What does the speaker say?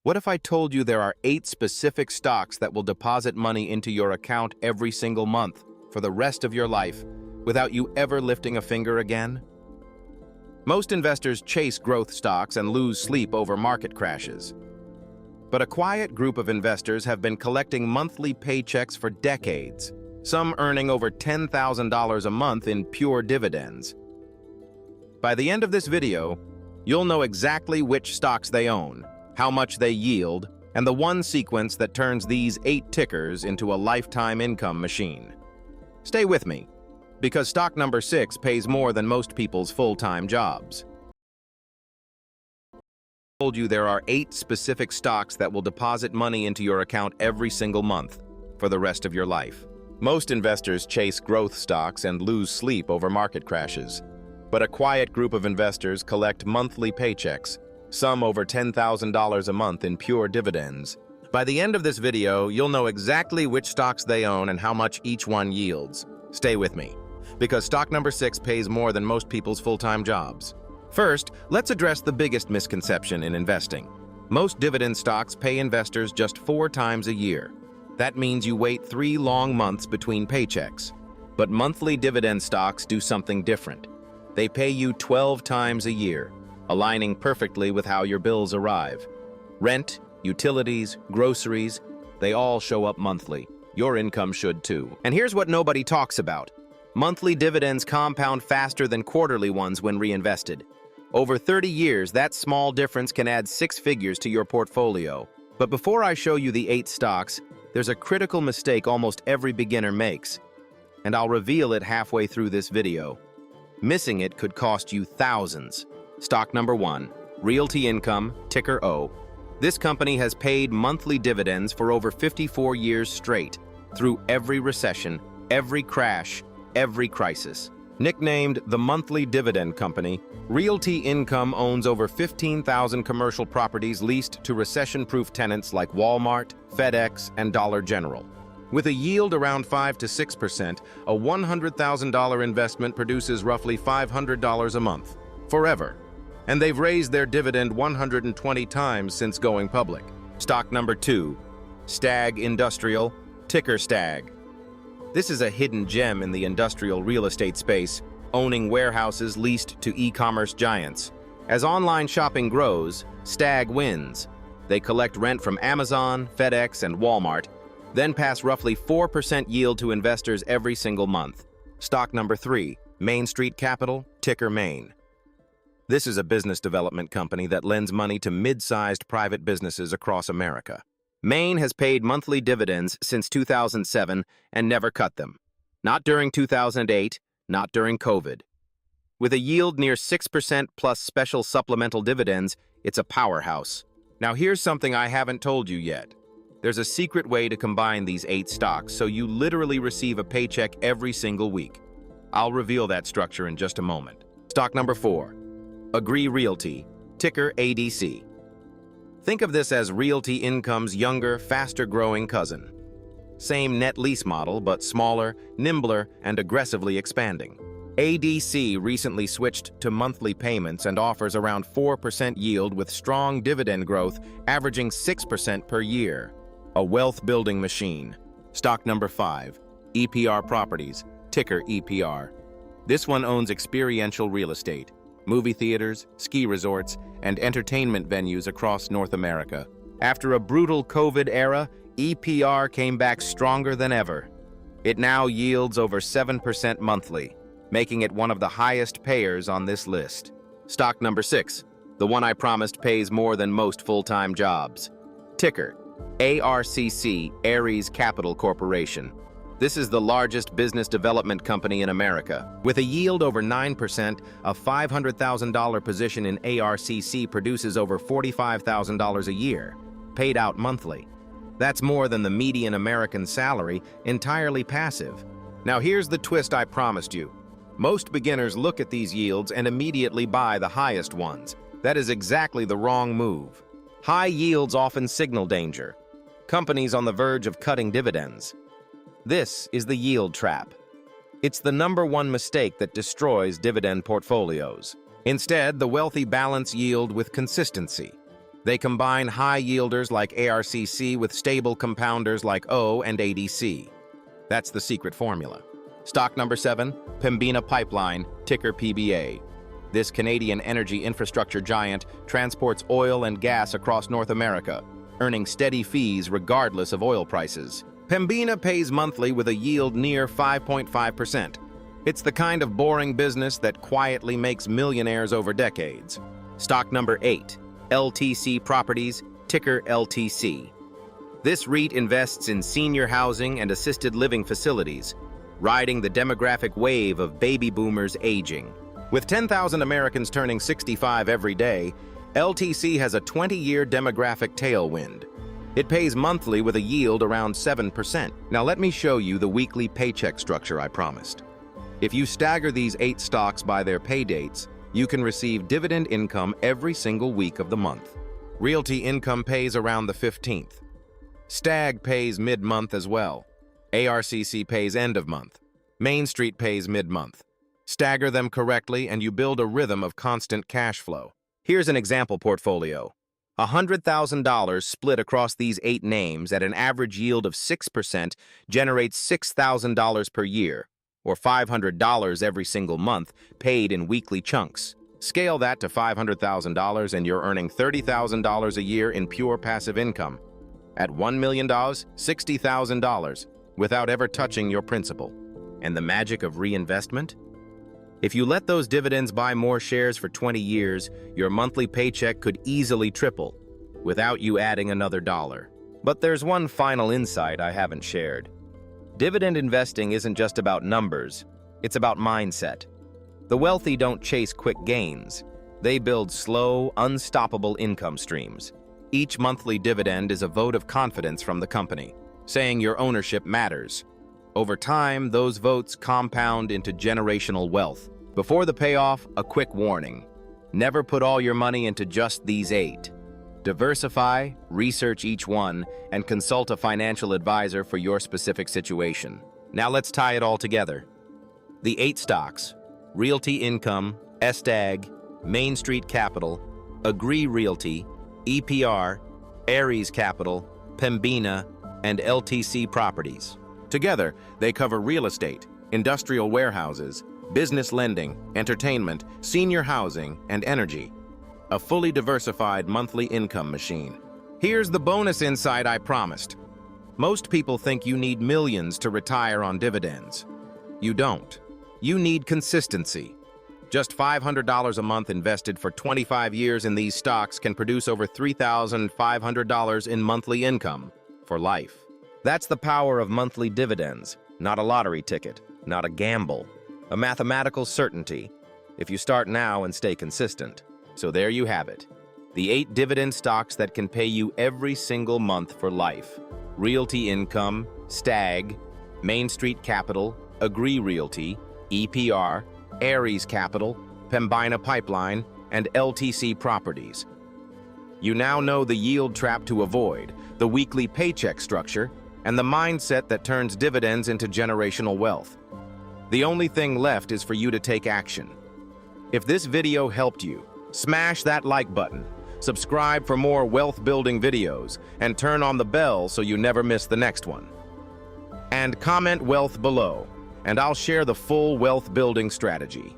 What if I told you there are 8 specific stocks that will deposit money into your account every single month for the rest of your life without you ever lifting a finger again? Most investors chase growth stocks and lose sleep over market crashes. But a quiet group of investors have been collecting monthly paychecks for decades, some earning over $10,000 a month in pure dividends. By the end of this video, you'll know exactly which stocks they own, how much they yield, and the one sequence that turns these 8 tickers into a lifetime income machine. Stay with me, because stock number 6 pays more than most people's full-time jobs. I told you there are 8 specific stocks that will deposit money into your account every single month for the rest of your life. Most investors chase growth stocks and lose sleep over market crashes. But a quiet group of investors collect monthly paychecks, some over $10,000 a month in pure dividends. By the end of this video, you'll know exactly which stocks they own and how much each one yields. Stay with me, because stock number 6 pays more than most people's full-time jobs. First, let's address the biggest misconception in investing. Most dividend stocks pay investors just 4 times a year. That means you wait 3 long months between paychecks. But monthly dividend stocks do something different. They pay you 12 times a year, aligning perfectly with how your bills arrive. Rent, utilities, groceries, they all show up monthly. Your income should too. And here's what nobody talks about. Monthly dividends compound faster than quarterly ones when reinvested. Over 30 years, that small difference can add 6 figures to your portfolio. But before I show you the 8 stocks, there's a critical mistake almost every beginner makes, and I'll reveal it halfway through this video. Missing it could cost you thousands. Stock number 1, Realty Income, ticker O. This company has paid monthly dividends for over 54 years straight, through every recession, every crash, every crisis. Nicknamed the Monthly Dividend Company, Realty Income owns over 15,000 commercial properties leased to recession-proof tenants like Walmart, FedEx, and Dollar General. With a yield around 5 to 6%, a $100,000 investment produces roughly $500 a month, forever. And they've raised their dividend 120 times since going public. Stock number 2, Stag Industrial, ticker STAG. This is a hidden gem in the industrial real estate space, owning warehouses leased to e-commerce giants. As online shopping grows, STAG wins. They collect rent from Amazon, FedEx, and Walmart, then pass roughly 4% yield to investors every single month. Stock number 3, Main Street Capital, ticker MAIN. This is a business development company that lends money to mid-sized private businesses across America. Main has paid monthly dividends since 2007 and never cut them. Not during 2008, not during COVID. With a yield near 6% plus special supplemental dividends, it's a powerhouse. Now here's something I haven't told you yet. There's a secret way to combine these 8 stocks so you literally receive a paycheck every single week. I'll reveal that structure in just a moment. Stock number 4, Agree Realty, ticker ADC. Think of this as Realty Income's younger, faster-growing cousin. Same net lease model, but smaller, nimbler, and aggressively expanding. ADC recently switched to monthly payments and offers around 4% yield with strong dividend growth, averaging 6% per year. A wealth-building machine. Stock number 5, EPR Properties, ticker EPR. This one owns experiential real estate, movie theaters, ski resorts, and entertainment venues across North America. After a brutal COVID era, EPR came back stronger than ever. It now yields over 7% monthly, making it one of the highest payers on this list. Stock number 6, the one I promised pays more than most full-time jobs. Ticker ARCC, Ares Capital Corporation. This is the largest business development company in America. With a yield over 9%, a $500,000 position in ARCC produces over $45,000 a year, paid out monthly. That's more than the median American salary, entirely passive. Now here's the twist I promised you. Most beginners look at these yields and immediately buy the highest ones. That is exactly the wrong move. High yields often signal danger. Companies on the verge of cutting dividends. This is the yield trap. It's the #1 mistake that destroys dividend portfolios. Instead, the wealthy balance yield with consistency. They combine high yielders like ARCC with stable compounders like O and ADC. That's the secret formula. Stock number 7, Pembina Pipeline, ticker PBA. This Canadian energy infrastructure giant transports oil and gas across North America, earning steady fees regardless of oil prices. Pembina pays monthly with a yield near 5.5%. It's the kind of boring business that quietly makes millionaires over decades. Stock number 8, LTC Properties, ticker LTC. This REIT invests in senior housing and assisted living facilities, riding the demographic wave of baby boomers aging. With 10,000 Americans turning 65 every day, LTC has a 20-year demographic tailwind. It pays monthly with a yield around 7%. Now let me show you the weekly paycheck structure I promised. If you stagger these 8 stocks by their pay dates, you can receive dividend income every single week of the month. Realty Income pays around the 15th. Stag pays mid-month as well. ARCC pays end of month. Main Street pays mid-month. Stagger them correctly and you build a rhythm of constant cash flow. Here's an example portfolio. $100,000 split across these 8 names at an average yield of 6% generates $6,000 per year, or $500 every single month, paid in weekly chunks. Scale that to $500,000 and you're earning $30,000 a year in pure passive income. At $1 million, $60,000, without ever touching your principal. And the magic of reinvestment? If you let those dividends buy more shares for 20 years, your monthly paycheck could easily triple, without you adding another dollar. But there's one final insight I haven't shared. Dividend investing isn't just about numbers, it's about mindset. The wealthy don't chase quick gains. They build slow, unstoppable income streams. Each monthly dividend is a vote of confidence from the company, saying your ownership matters. Over time, those votes compound into generational wealth. Before the payoff, a quick warning. Never put all your money into just these 8. Diversify, research each one, and consult a financial advisor for your specific situation. Now let's tie it all together. The 8 stocks: Realty Income, STAG, Main Street Capital, Agree Realty, EPR, Ares Capital, Pembina, and LTC Properties. Together, they cover real estate, industrial warehouses, business lending, entertainment, senior housing, and energy. A fully diversified monthly income machine. Here's the bonus insight I promised. Most people think you need millions to retire on dividends. You don't. You need consistency. Just $500 a month invested for 25 years in these stocks can produce over $3,500 in monthly income for life. That's the power of monthly dividends, not a lottery ticket, not a gamble, a mathematical certainty, if you start now and stay consistent. So there you have it, the 8 dividend stocks that can pay you every single month for life. Realty Income, STAG, Main Street Capital, Agree Realty, EPR, Ares Capital, Pembina Pipeline, and LTC Properties. You now know the yield trap to avoid, the weekly paycheck structure, and the mindset that turns dividends into generational wealth. The only thing left is for you to take action. If this video helped you, smash that like button, subscribe for more wealth-building videos, and turn on the bell so you never miss the next one. And comment wealth below, and I'll share the full wealth-building strategy.